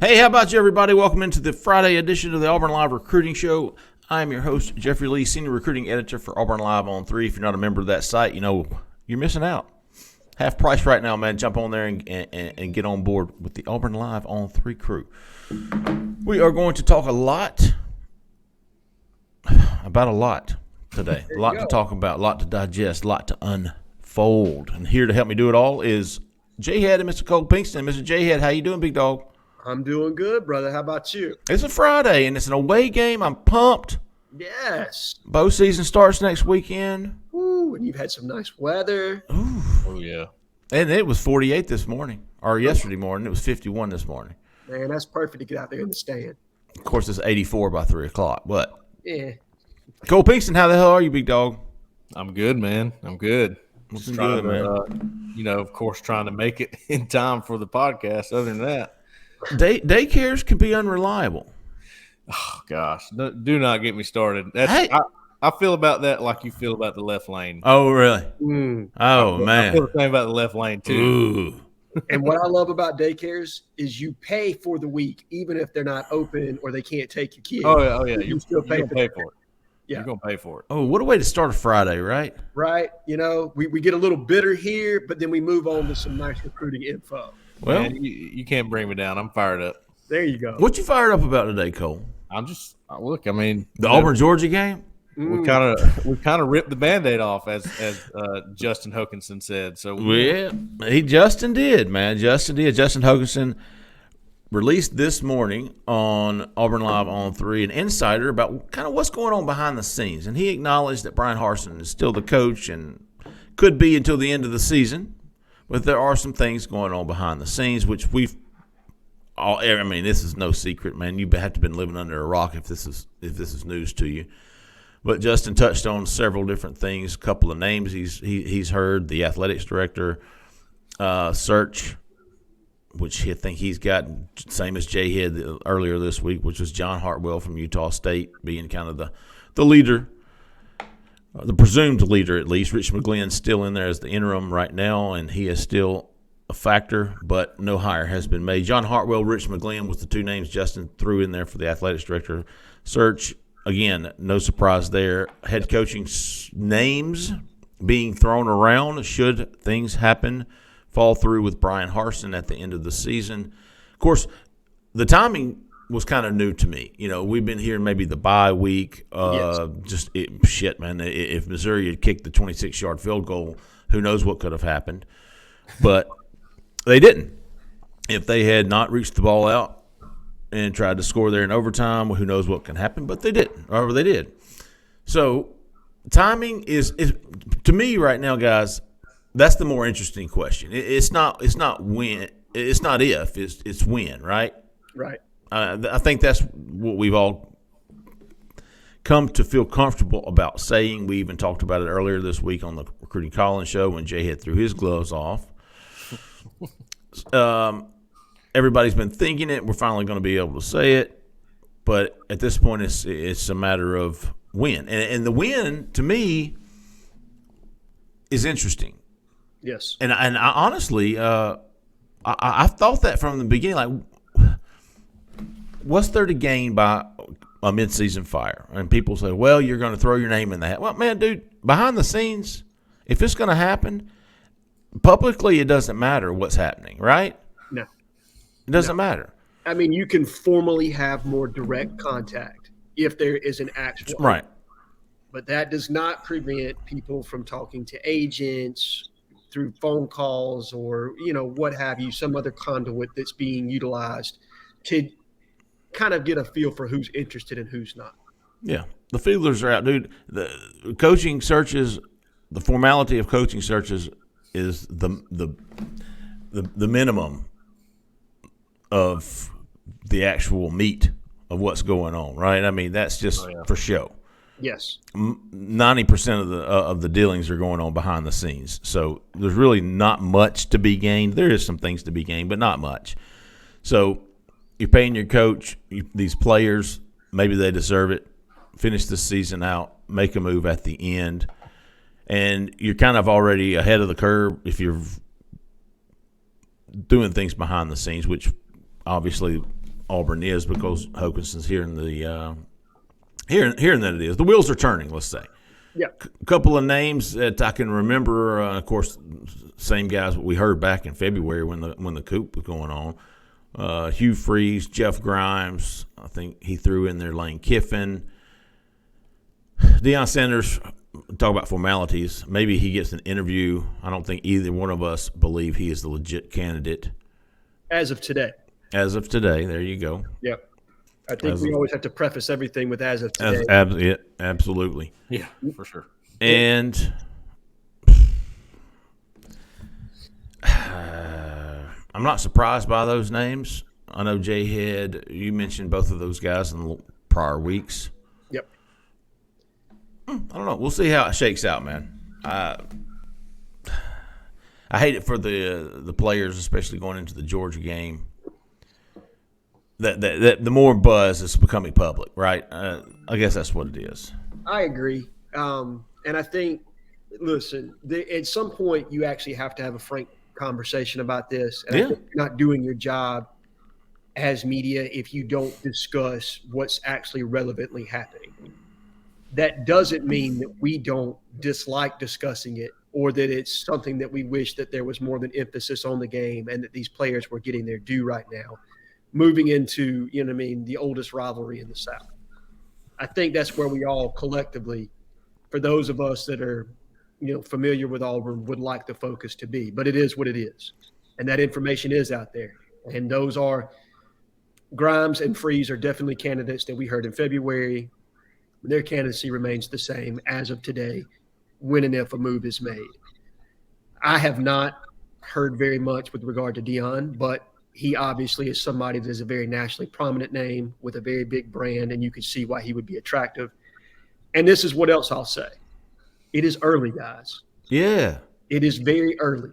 Hey, how about you, everybody? Welcome into the Friday edition of the Auburn Live Recruiting Show. I am your host, Jeffrey Lee, Senior Recruiting Editor for Auburn Live on 3. If you're not a member of that site, you know you're missing out. Half price right now, man. Jump on there and get on board with the Auburn Live on 3 crew. We are going to talk about a lot today. A lot to talk about, a lot to digest, a lot to unfold. And here to help me do it all is Jhead and Mr. Cole Pinkston. Mr. Jhead, how you doing, big dog? I'm doing good, brother. How about you? It's a Friday, and it's an away game. I'm pumped. Yes. Bow season starts next weekend. Ooh, and you've had some nice weather. Ooh. Oh, yeah. And it was 48 this morning, or yesterday morning. It was 51 this morning. Man, that's perfect to get out there in the stand. Of course, it's 84 by 3 o'clock. What? Yeah. Cole Pinkston, how the hell are you, big dog? I'm good, man. I'm good. Looking good, man. Of course, trying to make it in time for the podcast. Other than that. Daycares can be unreliable. Oh, gosh. Do not get me started. Hey. I feel about that like you feel about the left lane. Oh, really? Oh, I man. feel the same about the left lane, too. Ooh. And what I love about daycares is you pay for the week, even if they're not open or they can't take your kids. Oh, yeah. You still pay for it. Yeah. You're going to pay for it. Oh, what a way to start a Friday, right? Right. You know, we get a little bitter here, but then we move on to some nice recruiting info. Well, man, you can't bring me down. I'm fired up. There you go. what you fired up about today, Cole? The Auburn Georgia game? We kind of ripped the Band-Aid off, as Justin Hokanson said. So Justin did, man. Justin Hokanson released this morning on Auburn Live on 3 an insider about kind of what's going on behind the scenes, and he acknowledged that Brian Harsin is still the coach and could be until the end of the season, but there are some things going on behind the scenes which this is no secret, man. You have to have been living under a rock if this is news to you. But Justin touched on several different things, a couple of names he's heard, the athletics director search, which I think he's got, same as Jhead earlier this week, which was John Hartwell from Utah State being kind of the leader, the presumed leader at least. Rich McGlynn's still in there as the interim right now, and he is still a factor, but no hire has been made. John Hartwell, Rich McGlynn was the two names Justin threw in there for the athletics director search. Again, no surprise there. Head coaching names being thrown around should things fall through with Brian Harsin at the end of the season. Of course, the timing was kind of new to me. You know, we've been hearing maybe the bye week. Shit, man. If Missouri had kicked the 26-yard field goal, who knows what could have happened. But they didn't. If they had not reached the ball out and tried to score there in overtime, who knows what can happen, but they didn't, or they did. So timing is to me right now, guys, that's the more interesting question. It's not when, it's not if, it's when, right? Right. I think that's what we've all come to feel comfortable about saying. We even talked about it earlier this week on the Recruiting Call-In show when Jhead threw his gloves off. Everybody's been thinking it. We're finally going to be able to say it. But at this point, it's a matter of when. And the when, to me, is interesting. Yes. And I honestly, I thought that from the beginning. Like, what's there to gain by a midseason fire? And people say, well, you're going to throw your name in the hat. Well, man, dude, behind the scenes, if it's going to happen, publicly it doesn't matter what's happening, right? No. It doesn't matter. I mean, you can formally have more direct contact if there is an actual. Right. But that does not prevent people from talking to agents through phone calls or, what have you, some other conduit that's being utilized to kind of get a feel for who's interested and who's not. Yeah. The feelers are out, dude. The coaching searches, the formality of coaching searches is the minimum of the actual meat of what's going on, right? I mean, that's just for show. Yes. 90% of the dealings are going on behind the scenes. So there's really not much to be gained. There is some things to be gained, but not much. So you're paying your coach, these players, maybe they deserve it. Finish the season out, make a move at the end. And you're kind of already ahead of the curve if you're doing things behind the scenes, which obviously Auburn is because Hokinson's hearing that it is. The wheels are turning, let's say. Yeah. A couple of names that I can remember, of course, same guys we heard back in February when the coup was going on. Hugh Freeze, Jeff Grimes, I think he threw in there Lane Kiffin. Deion Sanders, talk about formalities. Maybe he gets an interview. I don't think either one of us believe he is the legit candidate. As of today. As of today, there you go. Yep. I think we always have to preface everything with as of today. Absolutely. Yeah, for sure. And I'm not surprised by those names. I know Jhead, you mentioned both of those guys in the prior weeks. Yep. I don't know. We'll see how it shakes out, man. I hate it for the players, especially going into the Georgia game. That the more buzz is becoming public, right? I guess that's what it is. I agree. And I think, listen, at some point you actually have to have a frank conversation about this. And I think you're not doing your job as media if you don't discuss what's actually relevantly happening. That doesn't mean that we don't dislike discussing it or that it's something that we wish that there was more of an emphasis on the game and that these players were getting their due right now, moving into, the oldest rivalry in the South. I think that's where we all collectively, for those of us that are, familiar with Auburn, would like the focus to be. But it is what it is. And that information is out there. And those are Grimes and Freeze are definitely candidates that we heard in February. Their candidacy remains the same as of today, when and if a move is made. I have not heard very much with regard to Deion, but he obviously is somebody that is a very nationally prominent name with a very big brand, and you can see why he would be attractive. And this is what else I'll say. It is early, guys. Yeah. It is very early.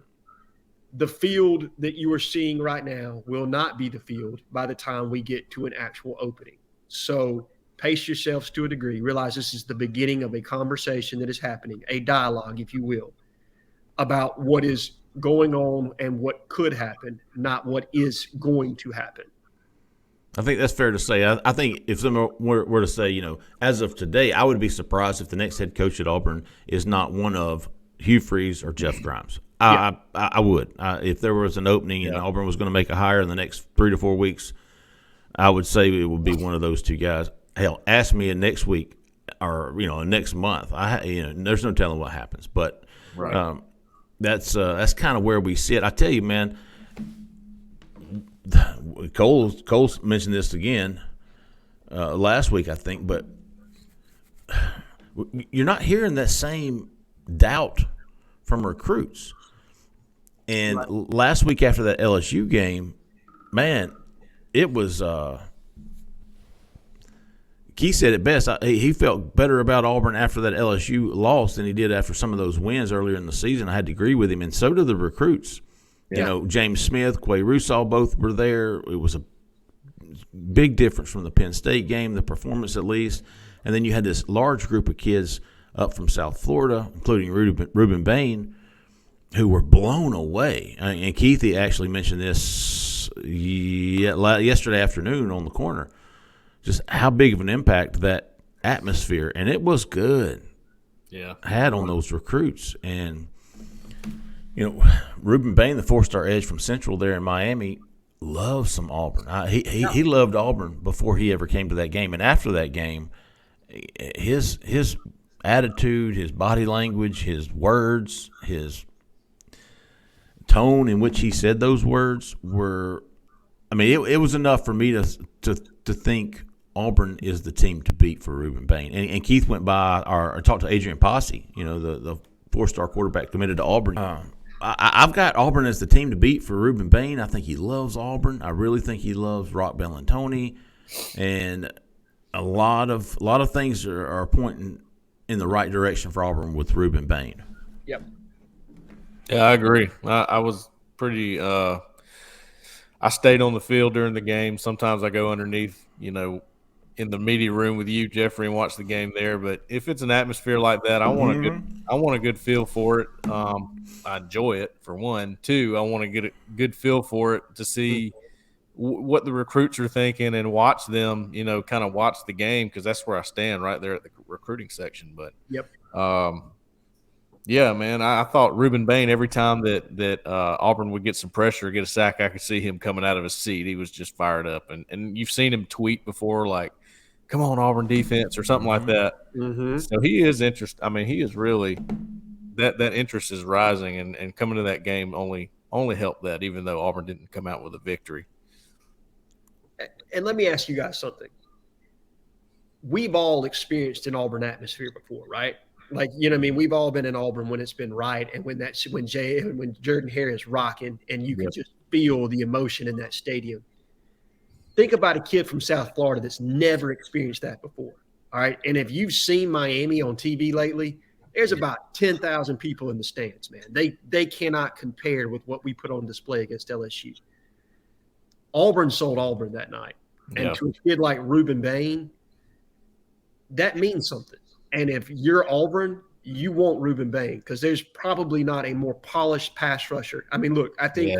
The field that you are seeing right now will not be the field by the time we get to an actual opening. So pace yourselves to a degree. Realize this is the beginning of a conversation that is happening, a dialogue, if you will, about what is going on and what could happen, not what is going to happen. I think that's fair to say. I think if someone were to say, as of today, I would be surprised if the next head coach at Auburn is not one of Hugh Freeze or Jeff Grimes. I would. If there was an opening and Auburn was going to make a hire in the next 3 to 4 weeks, I would say it would be one of those two guys. Hell, ask me next week or next month. There's no telling what happens, but right. That's kind of where we sit. I tell you, man. Cole mentioned this again last week, I think, but you're not hearing that same doubt from recruits. And last week after that LSU game, man, it was Keith said it best. He felt better about Auburn after that LSU loss than he did after some of those wins earlier in the season. I had to agree with him, and so did the recruits. Yeah. James Smith, Quay Russaw, both were there. It was a big difference from the Penn State game, the performance at least. And then you had this large group of kids up from South Florida, including Reuben Bain, who were blown away. And Keith actually mentioned this yesterday afternoon on the corner, just how big of an impact that atmosphere, and it was good, had on those recruits. And Reuben Bain, the 4-star edge from Central there in Miami, loves some Auburn. He loved Auburn before he ever came to that game. And after that game, his attitude, his body language, his words, his tone in which he said those words were – it was enough for me to think Auburn is the team to beat for Reuben Bain. And Keith went by or talked to Adrian Posse, the 4-star quarterback committed to Auburn. I've got Auburn as the team to beat for Reuben Bain. I think he loves Auburn. I really think he loves Rock Bellantoni, and a lot of things are pointing in the right direction for Auburn with Reuben Bain. Yep. Yeah, I agree. I was pretty. I stayed on the field during the game. Sometimes I go underneath, in the media room with you, Jeffrey, and watch the game there. But if it's an atmosphere like that, I want a good feel for it. I enjoy it, for one. Two, I want to get a good feel for it to see what the recruits are thinking and watch them, kind of watch the game, because that's where I stand, right there at the recruiting section. But Yep. Yeah, man, I thought Reuben Bain, every time that Auburn would get some pressure, get a sack, I could see him coming out of his seat. He was just fired up, and you've seen him tweet before, like, "Come on, Auburn defense," or something like that. Mm-hmm. So he is interested. I mean, he is really that interest is rising, and coming to that game only helped that, even though Auburn didn't come out with a victory. And let me ask you guys something. We've all experienced an Auburn atmosphere before, right? Like, you know what I mean? We've all been in Auburn when it's been right, and when Jordan Harris rocking, and you can just feel the emotion in that stadium. Think about a kid from South Florida that's never experienced that before, all right? And if you've seen Miami on TV lately, there's about 10,000 people in the stands, man. They cannot compare with what we put on display against LSU. Auburn sold Auburn that night. And to a kid like Reuben Bain, that means something. And if you're Auburn, you want Reuben Bain, because there's probably not a more polished pass rusher. I mean, look, I think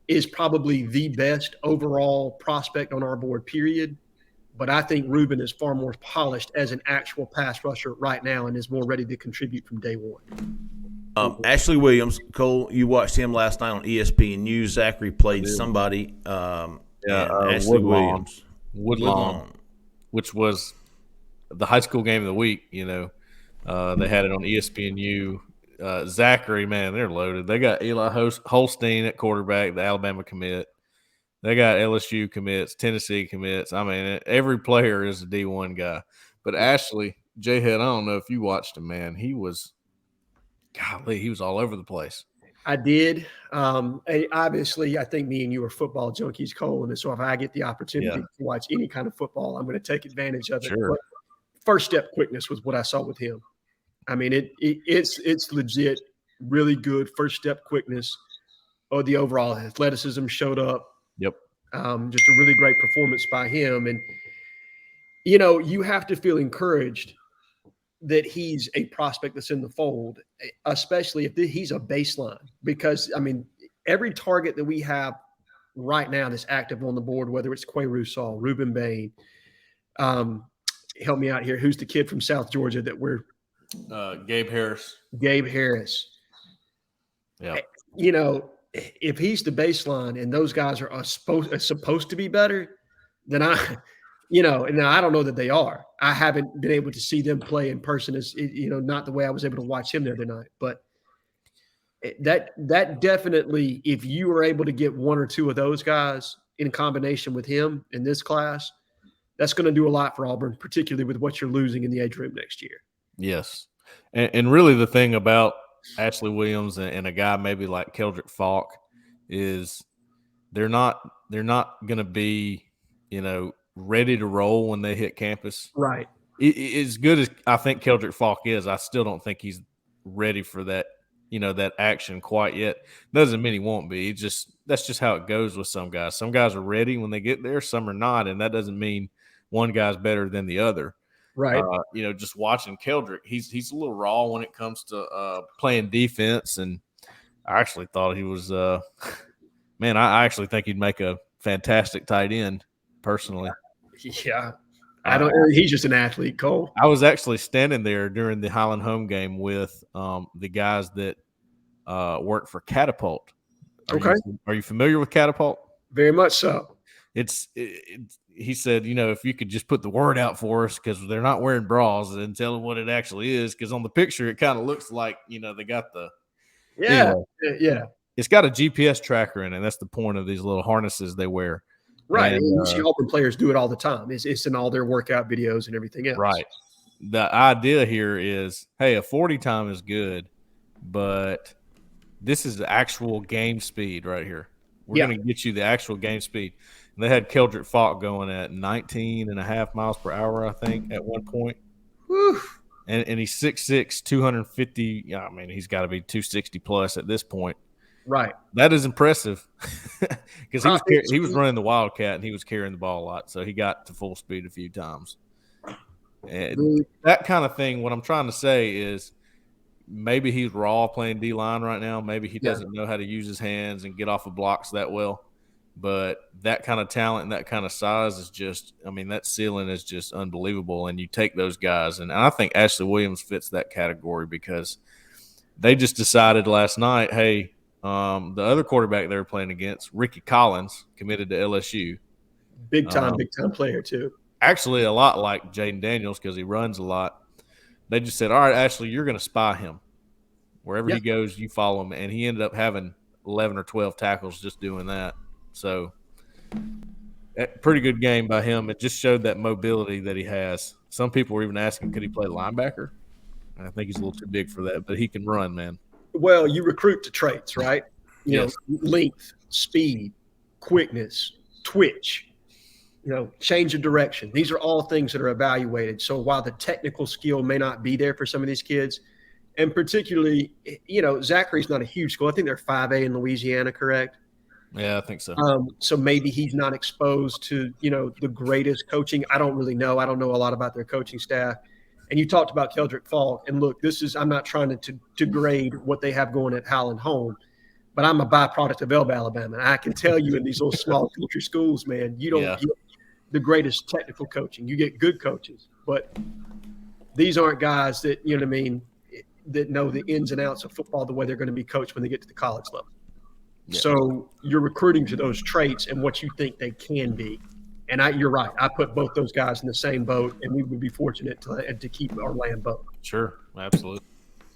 is probably the best overall prospect on our board, period. But I think Reuben is far more polished as an actual pass rusher right now and is more ready to contribute from day one. Ashley Williams, Cole, you watched him last night on ESPNU. Zachary played somebody. Ashley Williams. Woodlawn, which was the high school game of the week. They had it on ESPNU. Zachary, man, they're loaded. They got Eli Holstein at quarterback, the Alabama commit. They got LSU commits, Tennessee commits. I mean, every player is a D1 guy. But Ashley, Jhead, I don't know if you watched him, man. He was all over the place. I did. Obviously, I think me and you are football junkies, Cole. And so if I get the opportunity to watch any kind of football, I'm going to take advantage of it. Sure. But first step quickness was what I saw with him. I mean, it's legit, really good first step quickness. Oh, the overall athleticism showed up. Yep. Just a really great performance by him. And, you have to feel encouraged that he's a prospect that's in the fold, especially if he's a baseline. Because, I mean, every target that we have right now that's active on the board, whether it's Quay Russaw, Reuben Bain, help me out here. Who's the kid from South Georgia that we're Gabe Harris. Gabe Harris. Yeah. If he's the baseline and those guys are supposed to be better, then and I don't know that they are. I haven't been able to see them play in person, as not the way I was able to watch him the other night. But that definitely, if you were able to get one or two of those guys in combination with him in this class, that's going to do a lot for Auburn, particularly with what you're losing in the age room next year. Yes. And really the thing about Ashley Williams and a guy maybe like Keldrick Falk is they're not going to be, ready to roll when they hit campus. Right. As good as I think Keldrick Falk is, I still don't think he's ready for that, that action quite yet. Doesn't mean he won't be. That's just how it goes with some guys. Some guys are ready when they get there, some are not, and that doesn't mean one guy's better than the other. Right. Just watching Keldrick, he's a little raw when it comes to playing defense, and I actually thought he was man, I actually think he'd make a fantastic tight end personally. Yeah. He's just an athlete, Cole. I was actually standing there during the Highland home game with the guys that work for Catapult. Are you familiar with Catapult? Very much so. He said, if you could just put the word out for us, because they're not wearing bras, and tell them what it actually is, because on the picture it kind of looks like they got the it's got a GPS tracker in it. That's the point of these little harnesses they wear. Right. And you see Auburn players do it all the time. It's in all their workout videos and everything else. Right. The idea here is, hey, a 40 time is good, but this is the actual game speed right here. We're going to get you the actual game speed. And they had Keldrick Falk going at 19.5 miles per hour, I think, at one point. Whew. And he's 6'6", 250. I mean, he's got to be 260 plus at this point. Right. That is impressive, because he was running the Wildcat and he was carrying the ball a lot, so he got to full speed a few times. And that kind of thing, what I'm trying to say is maybe he's raw playing D-line right now. Maybe he doesn't know how to use his hands and get off of blocks that well. But that kind of talent and that kind of size is just, I mean, that ceiling is just unbelievable. And you take those guys, and I think Ashley Williams fits that category because they just decided last night, hey, the other quarterback they were playing against, Ricky Collins, committed to LSU. Big time player too. Actually, a lot like Jaden Daniels because he runs a lot. They just said, all right, Ashley, you're going to spy him. Wherever he goes, you follow him. And he ended up having 11 or 12 tackles just doing that. So, pretty good game by him. It just showed that mobility that he has. Some people were even asking, could he play linebacker? I think he's a little too big for that, but he can run, man. Well, you recruit to traits, right? You know, length, speed, quickness, twitch, change of direction. These are all things that are evaluated. So while the technical skill may not be there for some of these kids, and particularly, Zachary's not a huge school. I think they're 5A in Louisiana, correct? Yeah, I think so. So maybe he's not exposed to, the greatest coaching. I don't really know. I don't know a lot about their coaching staff. And you talked about Keldrick Falk. And look, I'm not trying to degrade what they have going at Howland Home, but I'm a byproduct of Elba, Alabama. And I can tell you in these little small country schools, man, you don't get the greatest technical coaching. You get good coaches, but these aren't guys that, that know the ins and outs of football the way they're going to be coached when they get to the college level. Yeah. So you're recruiting to those traits and what you think they can be. And you're right. I put both those guys in the same boat, and we would be fortunate to keep our land boat. Sure, absolutely.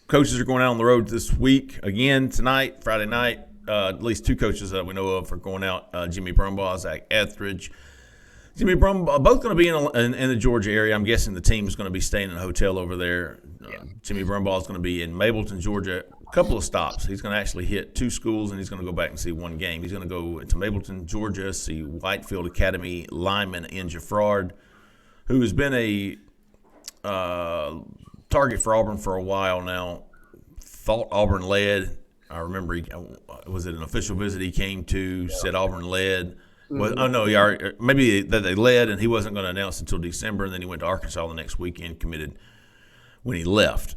Coaches are going out on the road this week again tonight, Friday night. At least two coaches that we know of are going out. Jimmy Brumbaugh, Zach Etheridge. Jimmy Brumbaugh, both going to be in the Georgia area. I'm guessing the team is going to be staying in a hotel over there. Jimmy Brumbaugh is going to be in Mableton, Georgia. A couple of stops. He's going to actually hit two schools, and he's going to go back and see one game. He's going to go to Mableton, Georgia, see Whitefield Academy lineman in Jaffrard, who has been a target for Auburn for a while now. Thought Auburn led. I remember was it an official visit he came to, said Auburn led. Well, oh no, maybe that they led, and he wasn't going to announce until December, and then he went to Arkansas the next weekend, committed when he left.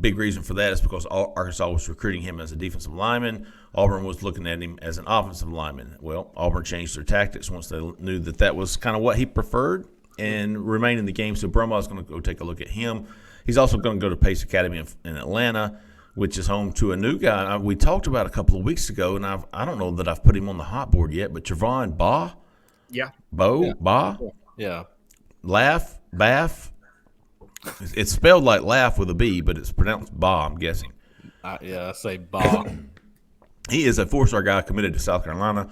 Big reason for that is because Arkansas was recruiting him as a defensive lineman. Auburn was looking at him as an offensive lineman. Well, Auburn changed their tactics once they knew that was kind of what he preferred and remained in the game. So Brumbaugh is going to go take a look at him. He's also going to go to Pace Academy in Atlanta, which is home to a new guy we talked about a couple of weeks ago, and I don't know that I've put him on the hot board yet, but Trevon Baugh? Yeah. Baugh? Yeah. Baff? It's spelled like laugh with a B, but it's pronounced Baugh, I'm guessing. I say Baugh. He is a four-star guy committed to South Carolina.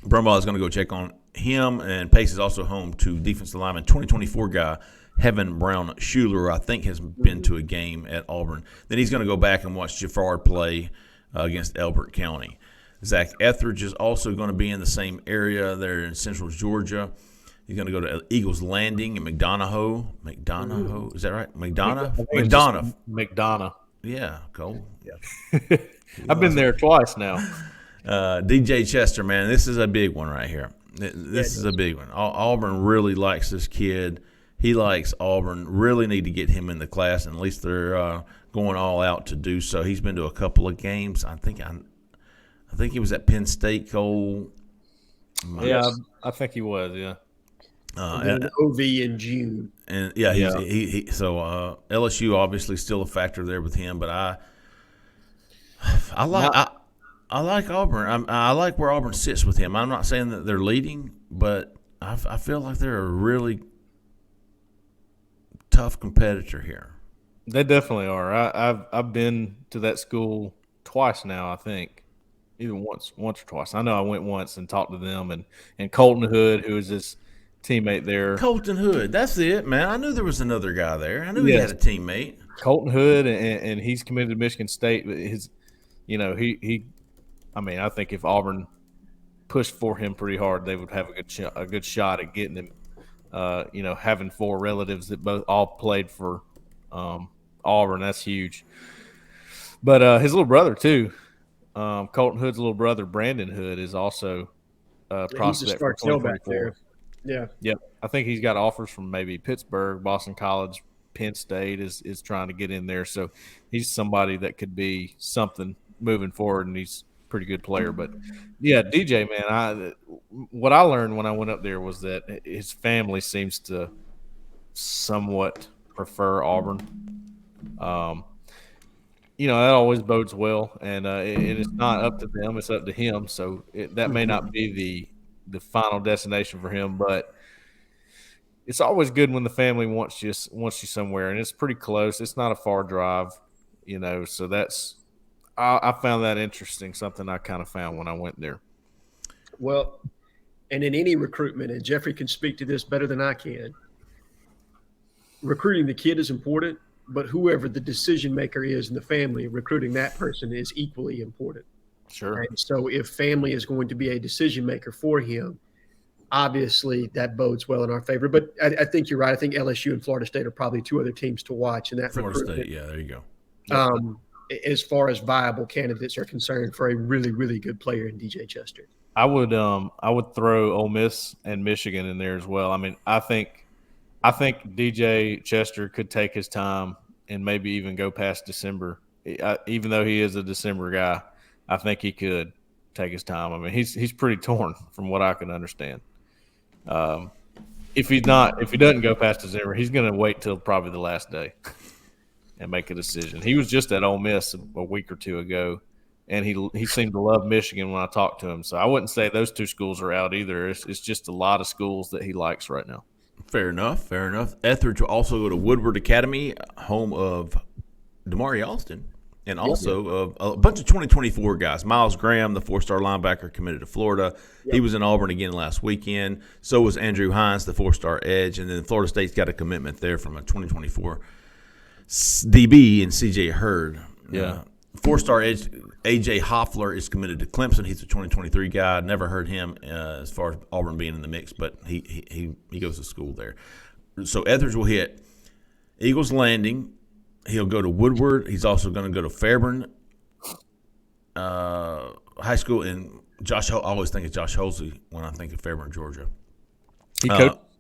Brumbaugh is going to go check on him, and Pace is also home to defensive lineman 2024 guy Heaven Brown Schuler, I think, has been to a game at Auburn. Then he's going to go back and watch Jaffrard play against Elbert County. Zach Etheridge is also going to be in the same area there in central Georgia. He's going to go to Eagles Landing in McDonough. Is that right? McDonough. Yeah, Cole. Yeah. I've been there twice now. DJ Chester, man, this is a big one right here. This is a big one. Auburn really likes this kid. He likes Auburn. Really need to get him in the class, and at least they're going all out to do so. He's been to a couple of games. I think he was at Penn State, Cole. Yeah, I think he was. Yeah. And OV in June. And so LSU obviously still a factor there with him, but I like Auburn. I like where Auburn sits with him. I'm not saying that they're leading, but I feel like they're a really tough competitor here. They definitely are. I've been to that school twice now, I think. Either once or twice. I know I went once and talked to them and Colton Hood, who is his teammate there. Colton Hood, that's it, man. I knew there was another guy there. I knew he had a teammate. Colton Hood, and he's committed to Michigan State. But I think if Auburn pushed for him pretty hard, they would have a good shot at getting him. Having four relatives that all played for Auburn, that's huge. But his little brother too, Colton Hood's little brother Brandon Hood is also a prospect for 2024. Yeah. Yep. I think he's got offers from maybe Pittsburgh, Boston College, Penn State is trying to get in there. So he's somebody that could be something moving forward, and he's pretty good player. But yeah, DJ, man, what I learned when I went up there was that his family seems to somewhat prefer Auburn. That always bodes well, and it's not up to them; it's up to him. So that may not be the final destination for him, but it's always good when the family wants you somewhere, and it's pretty close. It's not a far drive, So I found that interesting. Something I kind of found when I went there. Well, and in any recruitment, and Jeffrey can speak to this better than I can. Recruiting the kid is important, but whoever the decision maker is in the family, recruiting that person is equally important. Sure. And so if family is going to be a decision maker for him, obviously that bodes well in our favor. But I think you're right. I think LSU and Florida State are probably two other teams to watch in that Florida recruitment. State, yeah, there you go. As far as viable candidates are concerned for a really, really good player in DJ Chester. I would throw Ole Miss and Michigan in there as well. I mean, I think DJ Chester could take his time and maybe even go past December. Even though he is a December guy, I think he could take his time. I mean, he's pretty torn from what I can understand. If he doesn't go past December, he's going to wait till probably the last day and make a decision. He was just at Ole Miss a week or two ago, and he seemed to love Michigan when I talked to him. So I wouldn't say those two schools are out either. It's just a lot of schools that he likes right now. Fair enough. Etheridge will also go to Woodward Academy, home of Damari Alston, and also of a bunch of 2024 guys. Miles Graham, the 4-star linebacker, committed to Florida. Yep. He was in Auburn again last weekend. So was Andrew Hines, the 4-star edge. And then Florida State's got a commitment there from a 2024 DB and C.J. Hurd. Yeah. 4-star edge A.J. Hoffler is committed to Clemson. He's a 2023 guy. Never heard him as far as Auburn being in the mix, but he goes to school there. So Etheridge will hit Eagles Landing. He'll go to Woodward. He's also going to go to Fairburn High School. And I always think of Josh Holsey when I think of Fairburn, Georgia.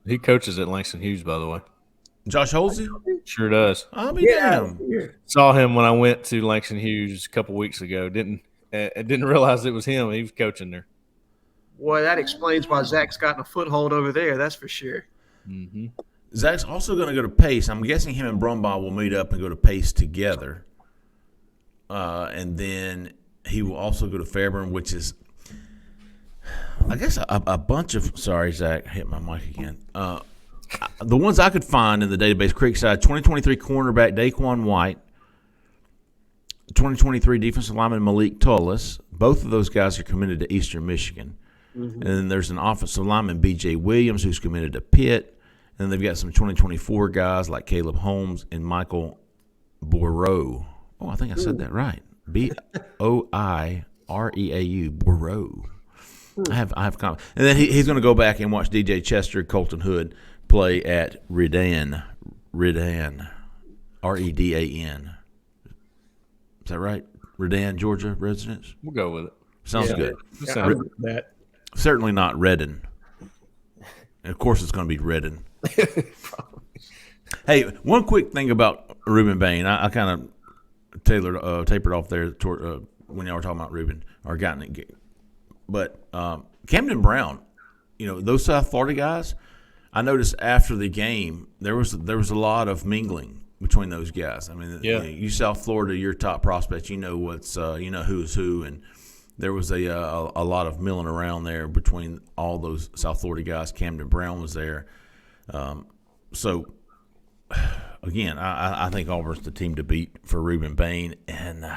He coaches at Langston Hughes, by the way. Josh Holsey? Sure does. I'll be damned. Saw him when I went to Langston Hughes a couple weeks ago. Didn't realize it was him. He was coaching there. Boy, that explains why Zach's gotten a foothold over there. That's for sure. Mm-hmm. Zach's also going to go to Pace. I'm guessing him and Brumbaugh will meet up and go to Pace together. And then he will also go to Fairburn, which is, I guess, a bunch of – sorry, Zach, I hit my mic again. The ones I could find in the database, Creekside, 2023 cornerback Daquan White, 2023 defensive lineman Malik Tullis. Both of those guys are committed to Eastern Michigan. Mm-hmm. And then there's an offensive lineman, B.J. Williams, who's committed to Pitt. And then they've got some 2024 guys like Caleb Holmes and Michael Boreau. Oh, I think I said that right. Boireau. Boreau. I have confidence. And then he's going to go back and watch DJ Chester, Colton Hood play at Redan, Redan. Is that right? Redan, Georgia residence? We'll go with it. Sounds good. That. Certainly not Redden. And of course it's going to be Redden. Hey, one quick thing about Ruben Bain. I kind of tapered off there when y'all were talking about Ruben or gotten it. But Camden Brown, those South Florida guys, I noticed after the game there was a lot of mingling between those guys. I mean, you South Florida, your top prospects, what's who's who, and there was a lot of milling around there between all those South Florida guys. Camden Brown was there. So, again, I think Auburn's the team to beat for Ruben Bain, and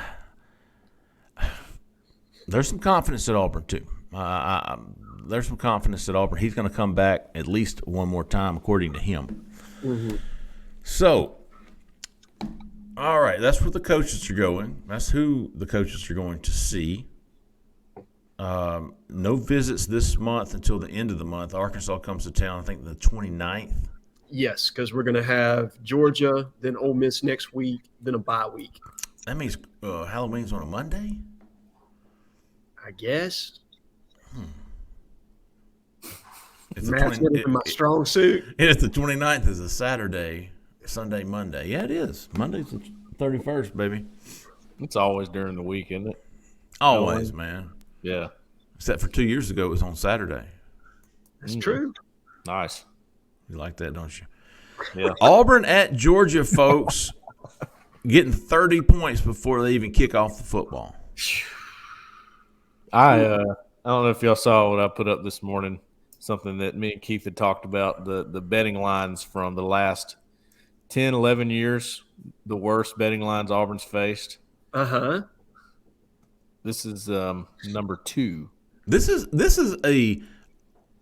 there's some confidence at Auburn too. There's some confidence at Auburn. He's going to come back at least one more time, according to him. Mm-hmm. So, all right, that's where the coaches are going. That's who the coaches are going to see. No visits this month until the end of the month. Arkansas comes to town, I think, the 29th. Yes, because we're going to have Georgia, then Ole Miss next week, then a bye week. That means Halloween's on a Monday? I guess. It's Math's my strong suit. It's the 29th is a Saturday, Sunday, Monday. Yeah, it is. Monday's the 31st, baby. It's always during the week, isn't it? Always, man. Yeah. Except for 2 years ago, it was on Saturday. That's true. Nice. You like that, don't you? Yeah. Auburn at Georgia, folks, getting 30 points before they even kick off the football. I don't know if y'all saw what I put up this morning, something that me and Keith had talked about, the betting lines from the last 10, 11 years, the worst betting lines Auburn's faced. Uh-huh. This is number 2. This is a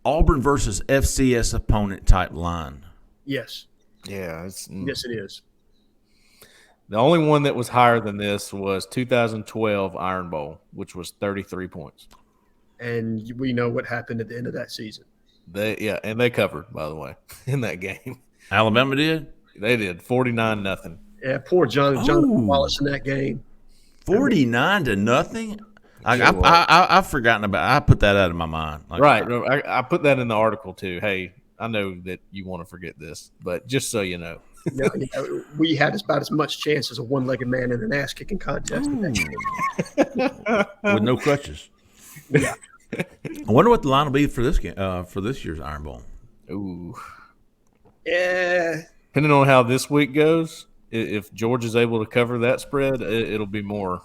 Auburn versus FCS opponent type line. Yes. Yeah. Yes, it is. The only one that was higher than this was 2012 Iron Bowl, which was 33 points. And we know what happened at the end of that season. And they covered, by the way, in that game. Alabama did? They did 49-0. Yeah, poor Jonathan Wallace in that game. 49-0. I've forgotten about it. I put that out of my mind. Right. I put that in the article too. Hey, I know that you want to forget this, but just so you know. We had about as much chance as a one-legged man in an ass-kicking contest. With no crutches. Yeah. I wonder what the line will be for this game, for this year's Iron Bowl. Ooh. Yeah. Depending on how this week goes, if Georgia's able to cover that spread, it'll be more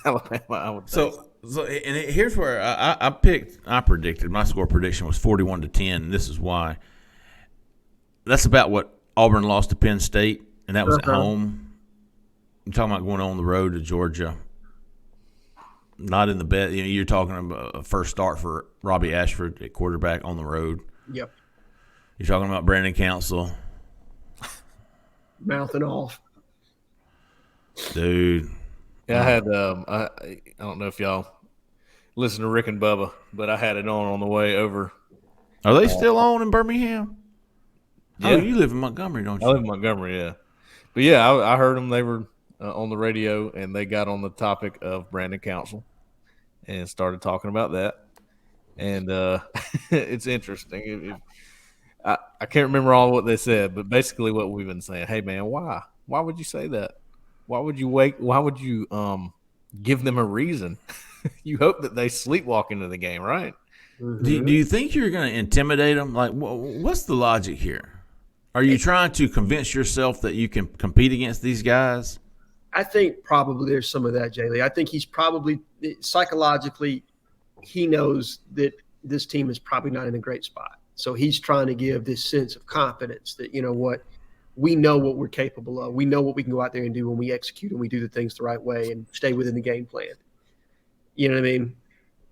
Alabama, I would think. So here's where I predicted, my score prediction was 41-10, and this is why. That's about what Auburn lost to Penn State, and that was at home. I'm talking about going on the road to Georgia. Not in the best. You're talking about a first start for Robbie Ashford at quarterback on the road. Yep. You're talking about Brandon Council. Mouthing off. Dude. Yeah, I had I don't know if y'all listen to Rick and Bubba, but I had it on the way over. Are they still on in Birmingham? Yeah. Oh, you live in Montgomery, don't you? I live in Montgomery, yeah. But yeah, I heard them. They were on the radio, and they got on the topic of Brandon Council and started talking about that. And it's interesting. I can't remember all what they said, but basically what we've been saying. Hey, man, why? Why would you say that? Why would you Why would you give them a reason? You hope that they sleepwalk into the game, right? Mm-hmm. Do you think you're going to intimidate them? Like, what's the logic here? Are you trying to convince yourself that you can compete against these guys? I think probably there's some of that, Jay Lee. I think he's probably psychologically, he knows that this team is probably not in a great spot. So he's trying to give this sense of confidence that, you know what, we know what we're capable of. We know what we can go out there and do when we execute and we do the things the right way and stay within the game plan. You know what I mean?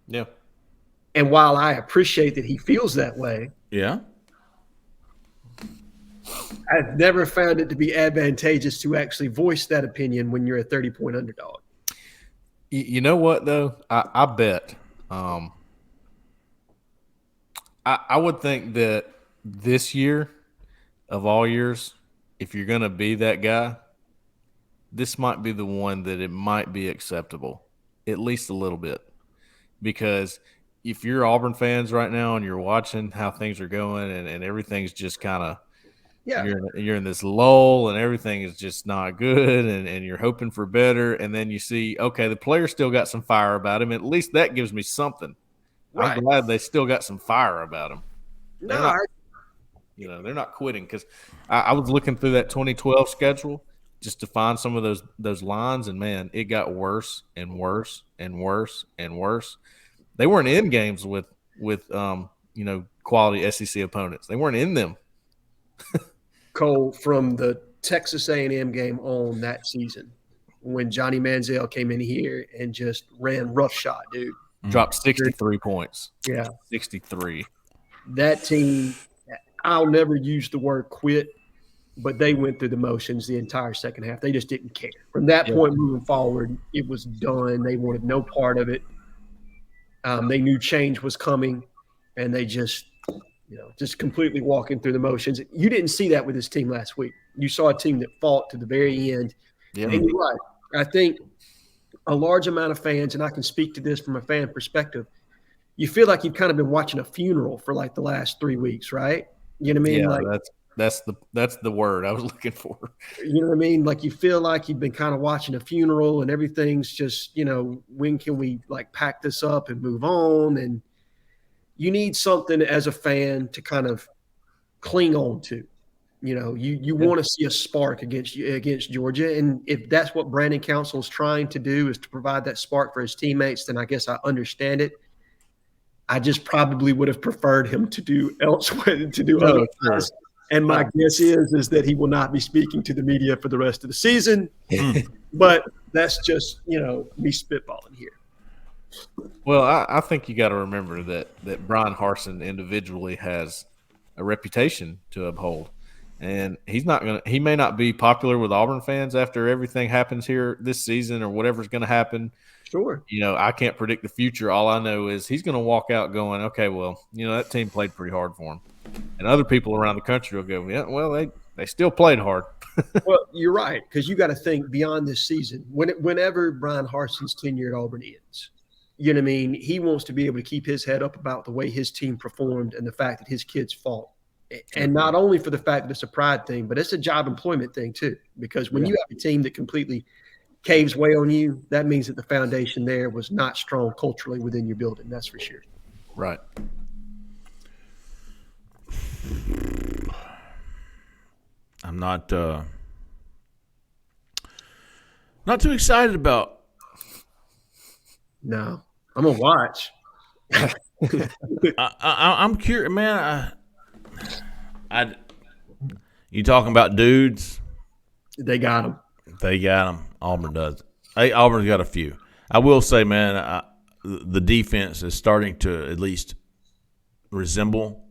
Yeah. And while I appreciate that he feels that way, Yeah. I've never found it to be advantageous to actually voice that opinion when you're a 30-point underdog. You know what, though? I bet. I would think that this year, of all years, if you're going to be that guy, this might be the one that it might be acceptable, at least a little bit. Because if you're Auburn fans right now and you're watching how things are going and everything's just kind of you're in this lull and everything is just not good and you're hoping for better, and then you see, okay, the player still got some fire about him. At least that gives me something. Right. I'm glad they still got some fire about him. No, They're not quitting, because I was looking through that 2012 schedule just to find some of those lines, and man, it got worse and worse and worse and worse. They weren't in games with quality SEC opponents. They weren't in them. Cole, from the Texas A&M game on that season, when Johnny Manziel came in here and just ran roughshod, dude. Dropped 63 points. Yeah. 63. That team, I'll never use the word quit, but they went through the motions the entire second half. They just didn't care. From that point moving forward, it was done. They wanted no part of it. They knew change was coming, and they just completely walking through the motions. You didn't see that with this team last week. You saw a team that fought to the very end. Yeah. And you're right. I think a large amount of fans, and I can speak to this from a fan perspective, you feel like you've kind of been watching a funeral for like the last 3 weeks, right? You know what I mean? Yeah, like That's the word I was looking for. You know what I mean? Like you feel like you've been kind of watching a funeral and everything's just, when can we like pack this up and move on? And you need something as a fan to kind of cling on to. You want to see a spark against Georgia. And if that's what Brandon Council is trying to do, is to provide that spark for his teammates, then I guess I understand it. I just probably would have preferred him to do elsewhere, to do other things. And my guess is that he will not be speaking to the media for the rest of the season. But that's just, me spitballing here. Well, I think you got to remember that Brian Harsin individually has a reputation to uphold. And he may not be popular with Auburn fans after everything happens here this season or whatever's going to happen. Sure. I can't predict the future. All I know is he's going to walk out going, okay, well, that team played pretty hard for him. And other people around the country will go, yeah, well, they still played hard. Well, you're right, because you got to think beyond this season. Whenever Brian Harsin's tenure at Auburn ends, you know what I mean? He wants to be able to keep his head up about the way his team performed and the fact that his kids fought. And not only for the fact that it's a pride thing, but it's a job employment thing too. Because when you have a team that completely caves way on you, that means that the foundation there was not strong culturally within your building. That's for sure. Right. I'm not too excited No, I'm gonna watch. I'm curious, man. You talking about dudes? They got him. They got him. Auburn does. Hey, Auburn's got a few. I will say, man, the defense is starting to at least resemble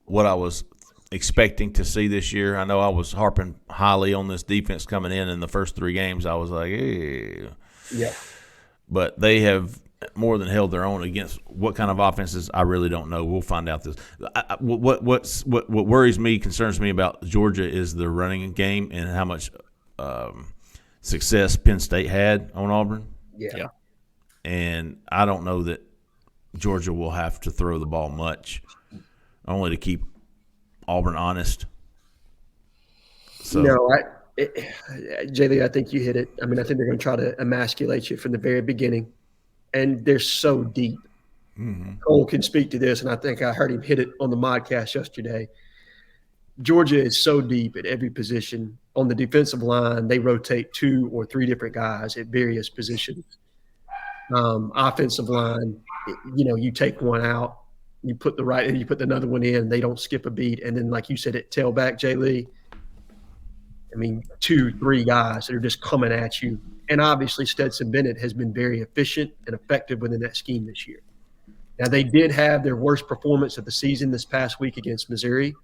what I was expecting to see this year. I know I was harping highly on this defense coming in the first 3 games. I was like, hey. Yeah. But they have more than held their own against what kind of offenses, I really don't know. We'll find out this. What worries me, concerns me about Georgia is the running game and how much success Penn State had on Auburn. Yeah. And I don't know that Georgia will have to throw the ball much, only to keep Auburn honest. So No, Jaylee, I think you hit it. I mean, I think they're going to try to emasculate you from the very beginning. And they're so deep. Mm-hmm. Cole can speak to this, and I think I heard him hit it on the modcast yesterday. Georgia is so deep at every position. On the defensive line, they rotate 2 or 3 different guys at various positions. Offensive line, you take one out, you put another one in, they don't skip a beat. And then, like you said, at tailback, Jay Lee, 2-3 guys that are just coming at you. And obviously Stetson Bennett has been very efficient and effective within that scheme this year. Now, they did have their worst performance of the season this past week against Missouri.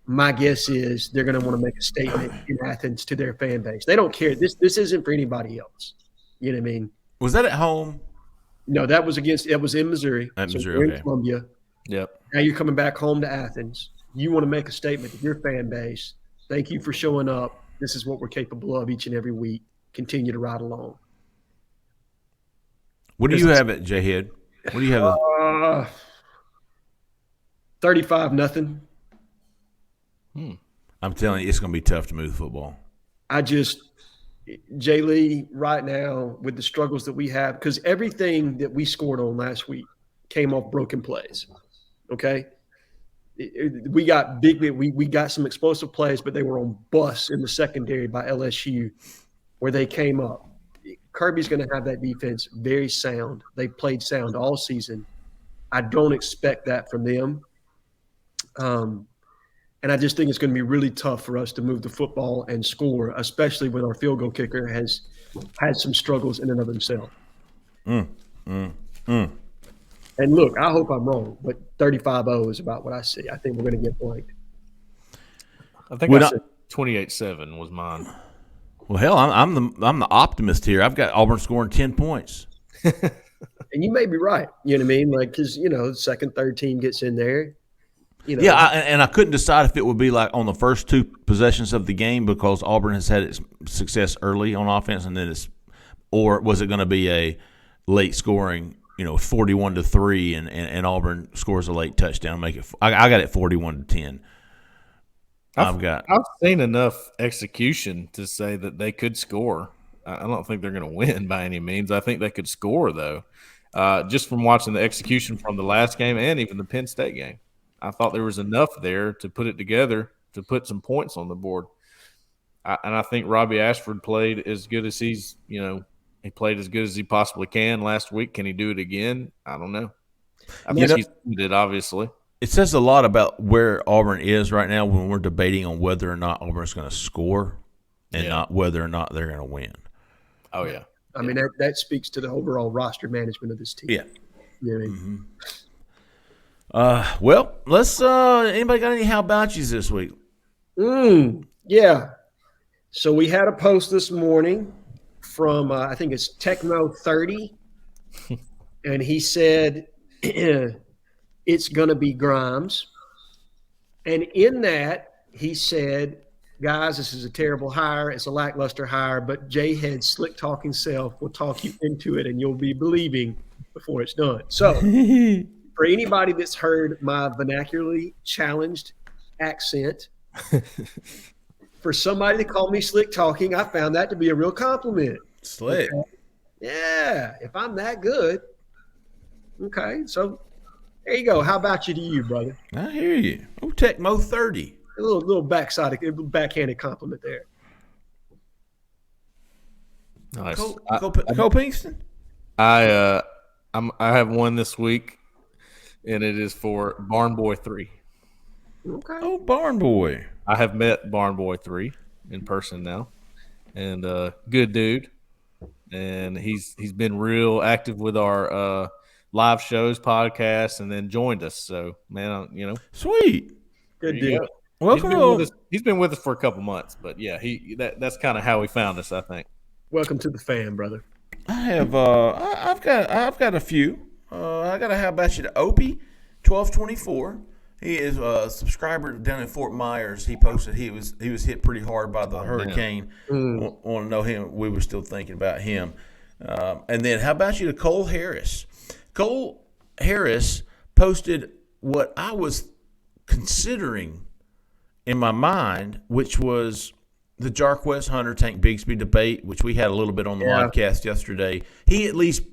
My guess is they're going to want to make a statement in Athens to their fan base. They don't care. This isn't for anybody else. You know what I mean? Was that at home? No, it was in Missouri. Missouri, in Columbia. Yep. Now you're coming back home to Athens. You want to make a statement to your fan base. Thank you for showing up. This is what we're capable of each and every week. Continue to ride along. What do you have at Jhead? What do you have? 35-0. I'm telling you, it's going to be tough to move the football. Jay Lee, right now, with the struggles that we have, because everything that we scored on last week came off broken plays. Okay? We got we got some explosive plays, but they were on busts in the secondary by LSU where they came up. Kirby's going to have that defense very sound. They played sound all season. I don't expect that from them. And I just think it's going to be really tough for us to move the football and score, especially when our field goal kicker has had some struggles in and of himself. And look, I hope I'm wrong, but 35-0 is about what I see. I think we're going to get blanked. I think I said 28-7 was mine. Well, hell, I'm the optimist here. I've got Auburn scoring 10 points. And you may be right. You know what I mean? Like, because, the second, third team gets in there. Yeah, and I couldn't decide if it would be like on the first 2 possessions of the game because Auburn has had its success early on offense, and then or was it going to be a late scoring, 41-3, and Auburn scores a late touchdown, make it. I got it 41-10. I've seen enough execution to say that they could score. I don't think they're going to win by any means. I think they could score, though, just from watching the execution from the last game and even the Penn State game. I thought there was enough there to put it together to put some points on the board. And I think Robbie Ashford played as good as he played as good as he possibly can last week. Can he do it again? I don't know. I think he's did, obviously. It says a lot about where Auburn is right now when we're debating on whether or not Auburn's going to score and not whether or not they're going to win. Oh, yeah. I mean, that speaks to the overall roster management of this team. Yeah. You know what I mean? Well, let's anybody got any how about yous this week? Yeah. So we had a post this morning from I think it's Techno 30, and he said it's going to be Grimes. And in that, he said, guys, this is a terrible hire. It's a lackluster hire, but Jhead's slick talking self will talk you into it, and you'll be believing before it's done. So for anybody that's heard my vernacularly challenged accent, for somebody to call me slick talking, I found that to be a real compliment. Slick. Okay? Yeah, if I'm that good. Okay, so there you go. How about you, brother? I hear you. Oh, Tecmo 30. A little backhanded compliment there. Nice. Cole Pinkston? I have one this week, and it is for Barn Boy 3. Okay. Oh, Barn Boy. I have met Barn Boy 3 in person now, and good dude. And he's been real active with our live shows, podcasts, and then joined us. So, man, Sweet. Good deal. Welcome. He's been with us for a couple months, but yeah, that's kind of how he found us, I think. Welcome to the fam, brother. I have I've got a few. I got a how about you to Opie 1224. He is a subscriber down in Fort Myers. He posted he was hit pretty hard by the hurricane. Want to know him? We were still thinking about him. And then how about you to Cole Harris? Cole Harris posted what I was considering in my mind, which was the Jarquez Hunter Tank Bigsby debate, which we had a little bit on the podcast yesterday. He at least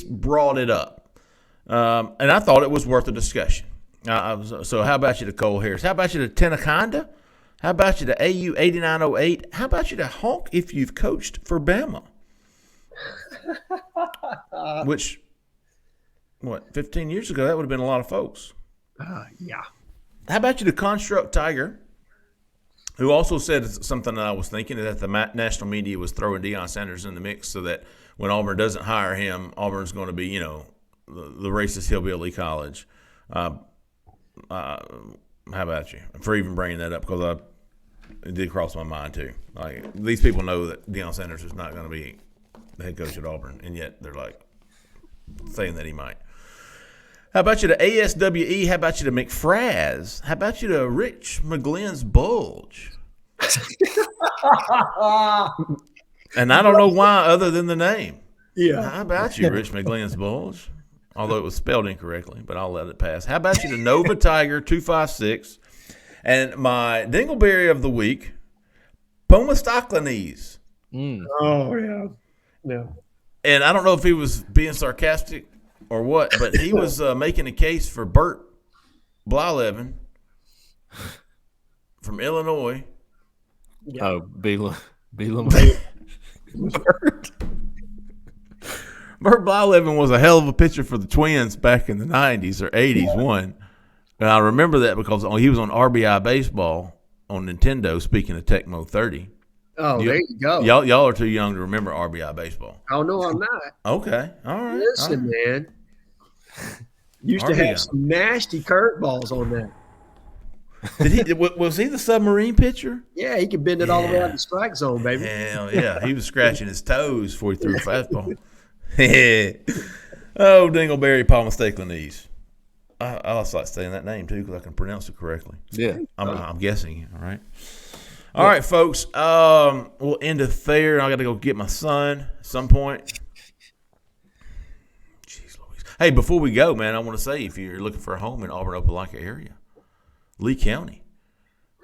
brought it up, and I thought it was worth a discussion. So how about you to Cole Harris? How about you to Tenaconda? How about you to AU 8908? How about you to Honk if you've coached for Bama? Which, 15 years ago, that would have been a lot of folks. Yeah. How about you to Construct Tiger, who also said something that I was thinking, that the national media was throwing Deion Sanders in the mix so that when Auburn doesn't hire him, Auburn's going to be, the racist hillbilly college. How about you for even bringing that up? Because it did cross my mind too. Like, these people know that Deion Sanders is not going to be the head coach at Auburn, and yet they're like saying that he might. How about you to ASWE? How about you to McFraz? How about you to Rich McGlynn's Bulge? And I don't know why other than the name. Yeah. How about you, Rich McGlynn's Bulge? Although it was spelled incorrectly, but I'll let it pass. How about you to Nova Tiger 256? And my Dingleberry of the week, Pomastoclanes. Oh, yeah. No. And I don't know if he was being sarcastic or what, but he was making a case for Bert Blyleven from Illinois. Yeah. Oh, Bert Blyleven was a hell of a pitcher for the Twins back in the 90s or 80s, one. And I remember that because he was on RBI Baseball on Nintendo, speaking of Tecmo 30. Oh, there you go. Y'all are too young to remember RBI Baseball. Oh, no, I'm not. Okay. All right. Listen, man. Used to have some nasty curveballs on that. Was he the submarine pitcher? Yeah, he could bend it all the way out the strike zone, baby. Hell yeah. He was scratching his toes before he threw a fastball. Oh, Dingleberry Pomastoclanes. I also like saying that name, too, because I can pronounce it correctly. Yeah. I'm guessing. All right. All right, folks. We'll end it there. I got to go get my son at some point. Jeez Louise. Hey, before we go, man, I want to say if you're looking for a home in Auburn, Opelika area, Lee County,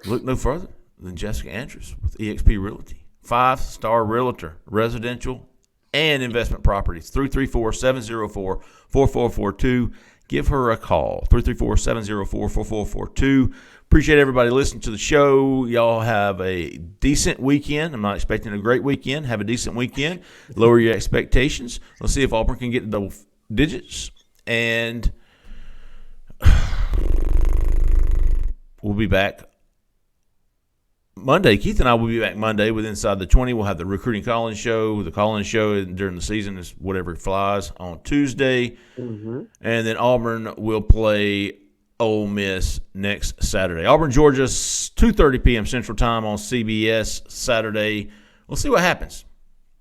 Look no further than Jessica Andrews with eXp Realty. 5-star realtor, residential and investment properties. 334-704-4442. Give her a call. 334-704-4442. Appreciate everybody listening to the show. Y'all have a decent weekend. I'm not expecting a great weekend. Have a decent weekend. Lower your expectations. Let's see if Auburn can get to double digits. And we'll be back Monday. Keith and I will be back Monday with Inside the 20. We'll have the recruiting call-in show. The call-in show during the season is whatever flies on Tuesday. Mm-hmm. And then Auburn will play Ole Miss next Saturday. Auburn, Georgia, 2:30 p.m. Central Time on CBS Saturday. We'll see what happens.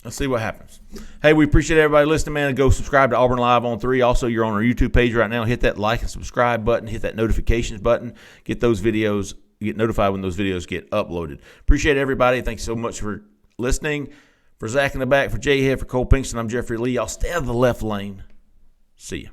Let's see what happens. Hey, we appreciate everybody listening, man. Go subscribe to Auburn Live on 3. Also, you're on our YouTube page right now. Hit that like and subscribe button. Hit that notifications button. Get those videos. Get notified when those videos get uploaded. Appreciate everybody. Thanks so much for listening. For Zach in the back, for Jhead, for Cole Pinkston, I'm Jeffrey Lee. Y'all stay out of the left lane. See ya.